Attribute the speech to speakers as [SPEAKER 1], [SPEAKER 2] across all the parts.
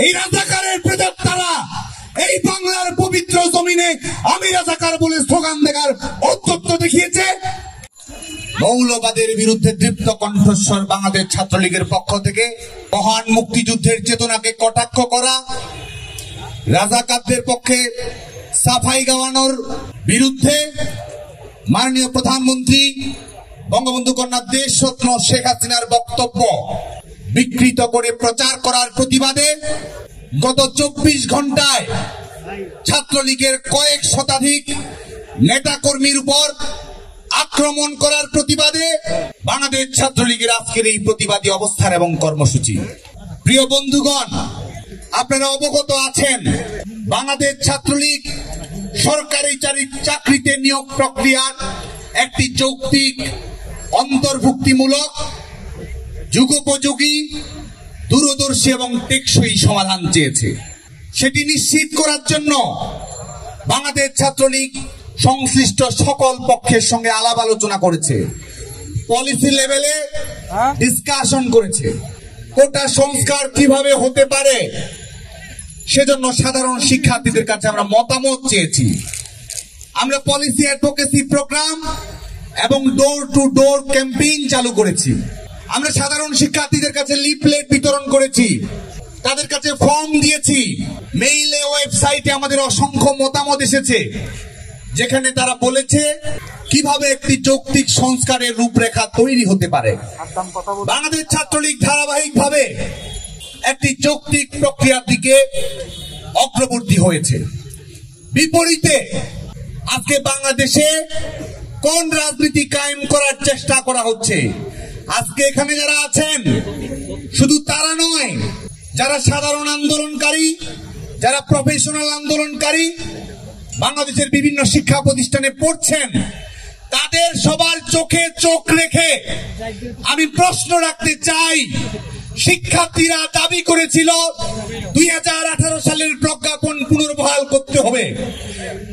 [SPEAKER 1] এই রাজাকারের প্রেতাত্মারা এই বাংলার পবিত্র জমিনে আমি রাজাকার বলে স্লোগান দেওয়ার ঔদ্ধত্য দেখিয়েছে। মৌলবাদের বিরুদ্ধে দীপ্ত কণ্ঠস্বর বাংলাদেশ ছাত্রলীগের পক্ষ থেকে মহান মুক্তিযুদ্ধের চেতনাকে কটাক্ষ করা, রাজাকারদের পক্ষে সাফাই গাওয়ানোর বিরুদ্ধে মাননীয় প্রধানমন্ত্রী বঙ্গবন্ধু কন্যা দেশরত্ন শেখ হাসিনার বক্তব্য বিকৃত করে প্রচার করার প্রতিবাদে গত 24 ঘন্টায় ছাত্রলীগের কয়েক শতাধিক নেতাকর্মীর উপর আক্রমণ করার প্রতিবাদে বাংলাদেশ ছাত্রলীগের আজকের এই প্রতিবাদী অবস্থান এবং কর্মসূচি। প্রিয় বন্ধুগণ, আপনারা অবগত আছেন বাংলাদেশ ছাত্রলীগ সরকারি চাকরিতে নিয়োগ প্রক্রিয়ার একটি যৌক্তিক, অন্তর্ভুক্তিমূলক, যুগোপযোগী, দূরদর্শী এবং টেকসই সমাধান চেয়েছে। সেটি নিশ্চিত করার জন্য বাংলাদেশ ছাত্রলীগ সংশ্লিষ্ট সকল পক্ষের সঙ্গে আলাপ আলোচনা করেছে, পলিসি লেভেলে ডিসকাশন করেছে। কোটা সংস্কার কিভাবে হতে পারে সেজন্য সাধারণ শিক্ষার্থীদের কাছে আমরা মতামত চেয়েছি। আমরা পলিসি অ্যাডভোকেসি প্রোগ্রাম এবং ডোর টু ডোর ক্যাম্পেইন চালু করেছি। আমরা সাধারণ শিক্ষার্থীদের কাছে লিফলেট বিতরণ করেছি, তাদের কাছে ফর্ম দিয়েছি। মেইলে, ওয়েবসাইটে আমাদের অসংখ্য মতামত এসেছে, যেখানে তারা বলেছে কিভাবে একটি যৌক্তিক সংস্কারের রূপরেখা তৈরি হতে পারে। বাংলাদেশ ছাত্রলীগ ধারাবাহিকভাবে একটি যৌক্তিক প্রক্রিয়ার দিকে অগ্রবর্তী হয়েছে। বিপরীতে আজকে বাংলাদেশে কোন রাজনীতি কায়েম করার চেষ্টা করা হচ্ছে? আজকে এখানে যারা আছেন শুধু তারা নয়, যারা সাধারণ আন্দোলনকারী, যারা প্রফেশনাল আন্দোলনকারী বাংলাদেশের বিভিন্ন শিক্ষা প্রতিষ্ঠানে পড়ছেন, তাদের সবার চোখে চোখ রেখে আমি প্রশ্ন রাখতে চাই। শিক্ষার্থীরা দাবি করেছিল 2018 সালের প্রজ্ঞাপন পুনর্বহাল করতে হবে।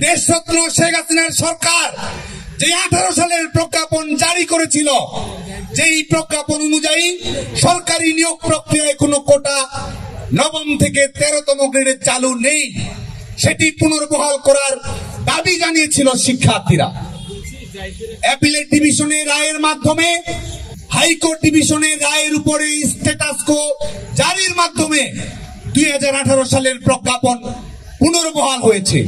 [SPEAKER 1] দেশরত্ন শেখ হাসিনার সরকার যে 18 সালের প্রজ্ঞাপন জারি করেছিল, যেই প্রজ্ঞাপন অনুযায়ী সরকারি নিয়োগ প্রক্রিয়ায় কোনো কোটা 9ম থেকে 13তম গ্রেডে চালু নেই, সেটি পুনর্বহাল করার দাবি জানিয়েছিল শিক্ষার্থীরা। অ্যাপিলেট ডিভিশনের রায়ের মাধ্যমে, হাইকোর্ট ডিভিশনের রায়ের উপরে স্ট্যাটাস কো জারির মাধ্যমে 2018 সালের প্রজ্ঞাপন পুনর্বহাল হয়েছে।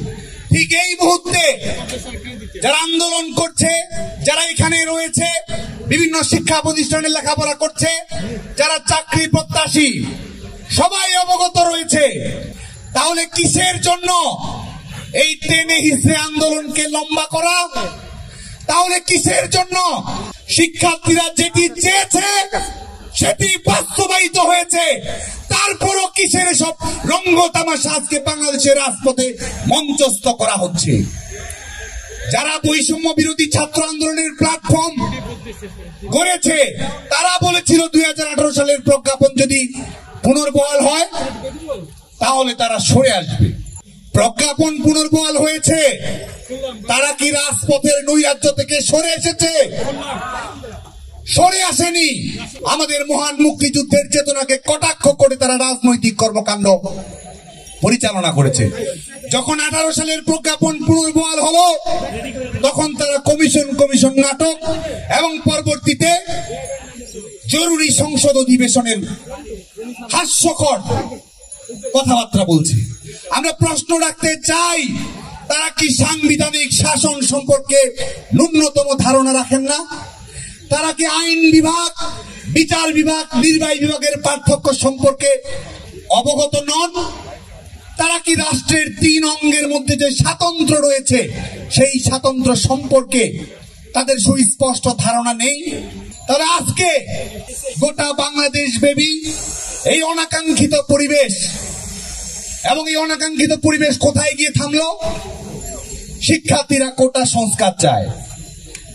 [SPEAKER 1] ঠিক এই মুহূর্তে যারা আন্দোলন করছে, যারা এখানে রয়েছে, বিভিন্ন শিক্ষা প্রতিষ্ঠানে লেখাপড়া করছে, যারা চাকরি প্রত্যাশী, সবাই অবগত রয়েছে। তাহলে কিসের জন্য এই টেনে হিসেবে আন্দোলনকে লম্বা করা? তাহলে কিসের জন্য শিক্ষার্থীরা যেটি চেয়েছে সেটি বাস্তবায়িত হয়েছে, তারপরও কিসের সব রঙ্গ তামাশা আজকে বাংলাদেশের রাজপথে মঞ্চস্থ করা হচ্ছে? যারা বৈষম্য বিরোধী ছাত্র আন্দোলনের প্ল্যাটফর্ম গড়েছে, তারা বলেছিল 2018 সালের প্রজ্ঞাপন যদি পুনর্বহাল হয় তাহলে তারা সরে আসবে। প্রজ্ঞাপন পুনর্বহাল হয়েছে, তারা কি রাজপথের নৈরাজ্য থেকে সরে এসেছে? সরে আসেনি। আমাদের মহান মুক্তিযুদ্ধের চেতনাকে কটাক্ষ করে তারা রাজনৈতিক কর্মকাণ্ড পরিচালনা করেছে। যখন 18 সালের প্রজ্ঞাপন পুনর্বহাল হলো, তখন তারা কমিশন নাটক এবং পরবর্তীতে জরুরি সংসদ অধিবেশনের হাস্যকর কথাবার্তা বলছে। আমরা প্রশ্ন রাখতে চাই, তারা কি সাংবিধানিক শাসন সম্পর্কে ন্যূনতম ধারণা রাখেন না? তারা কি আইন বিভাগ, বিচার বিভাগ, নির্বাহী বিভাগের পার্থক্য সম্পর্কে অবগত নন? তারা কি রাষ্ট্রের 3 অঙ্গের মধ্যে যে স্বাতন্ত্র্য রয়েছে সেই স্বাতন্ত্র্য সম্পর্কে তাদের সুস্পষ্ট ধারণা নেই? তারা আজকে গোটা বাংলাদেশ ব্যাপী এই অনাকাঙ্ক্ষিত পরিবেশ, এবং এই অনাকাঙ্ক্ষিত পরিবেশ কোথায় গিয়ে থামলো? শিক্ষার্থীরা কোটা সংস্কার চায়,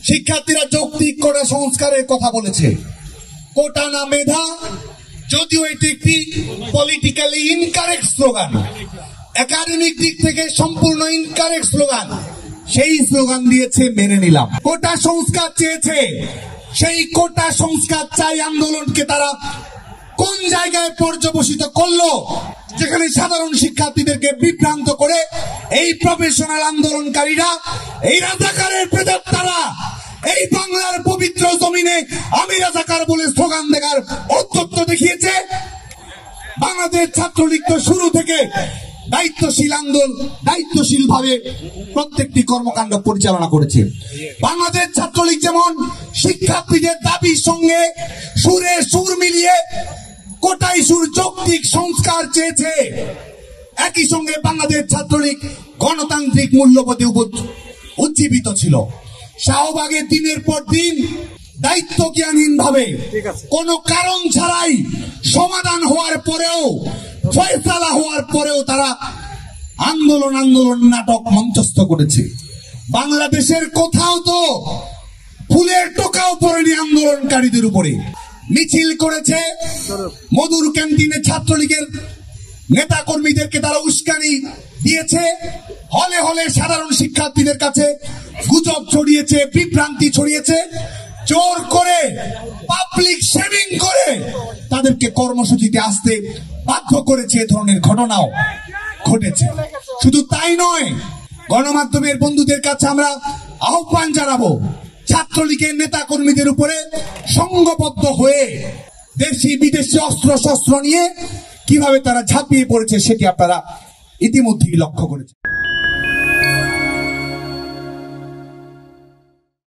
[SPEAKER 1] শিক্ষার্থীরা যৌক্তিক কোটা সংস্কারের কথা বলেছে। কোটা না মেধা, যদিও এটি একটি পলিটিক্যালি ইনকারেক্ট স্লোগান, একাডেমিক দিক থেকে সম্পূর্ণ ইনকারেক্ট স্লোগান, সেই স্লোগান দিয়েছে, মেনে নিলাম। কোটা সংস্কার চেয়েছে, সেই কোটা সংস্কার চাই আন্দোলনকে তারা কোন জায়গায় পর্যবসিত করলো? যেখানে সাধারণ শিক্ষার্থীদেরকে বিভ্রান্ত করে এই প্রফেশনাল আন্দোলনকারীরা, এই রাজাকারের প্রেতাত্মারা এই বাংলার পবিত্র জমিনে আমি রাজাকার বলে স্লোগান দেওয়ার ঔদ্ধত্য দেখিয়েছে। বাংলাদেশ ছাত্রলীগ তো শুরু থেকে দায়িত্বশীল ভাবে প্রত্যেকটি কর্মকাণ্ড পরিচালনা করেছে। বাংলাদেশ ছাত্রলীগ যেমন শিক্ষার্থীদের দাবির সঙ্গে সুরে সুর মিলিয়ে কোটায় সুর যৌক্তিক সংস্কার চেয়েছে, একই সঙ্গে বাংলাদেশ ছাত্রলীগ গণতান্ত্রিক মূল্যবোধে উজ্জীবিত ছিল। শাহবাগে দিনের পর দিন দায়িত্ব জ্ঞানহীন ভাবে কোনো কারণ ছাড়াই সমাধান হওয়ার পরেও, ফয়সালা হওয়ার পরেও তারা আন্দোলন নাটক মঞ্চস্থ করেছে। বাংলাদেশের কোথাও তো ফুলের টোকাও পড়েনি আন্দোলনকারীদের উপরে। মিছিল করেছে, মধুর ক্যান্টিনে ছাত্রলীগের নেতা কর্মীদেরকে তারা উস্কানি দিয়েছে, হলে হলে সাধারণ শিক্ষার্থীদের কাছে গুজব ছড়িয়েছে, বিভ্রান্তি ছড়িয়েছে, জোর করে পাবলিক শেমিং করে তাদেরকে কর্মসূচিতে আসতে বাধ্য করেছে। এ ধরনের ঘটনাও ঘটেছে। শুধু তাই নয়, গণমাধ্যমের বন্ধুদের কাছে আমরা আহ্বান জানাবো, ছাত্রলীগের নেতা কর্মীদের উপরে সংঘবদ্ধ হয়ে দেশি বিদেশি অস্ত্র শস্ত্র নিয়ে কিভাবে তারা ঝাঁপিয়ে পড়েছে সেটি আপনারা ইতিমধ্যেই লক্ষ্য করেছেন।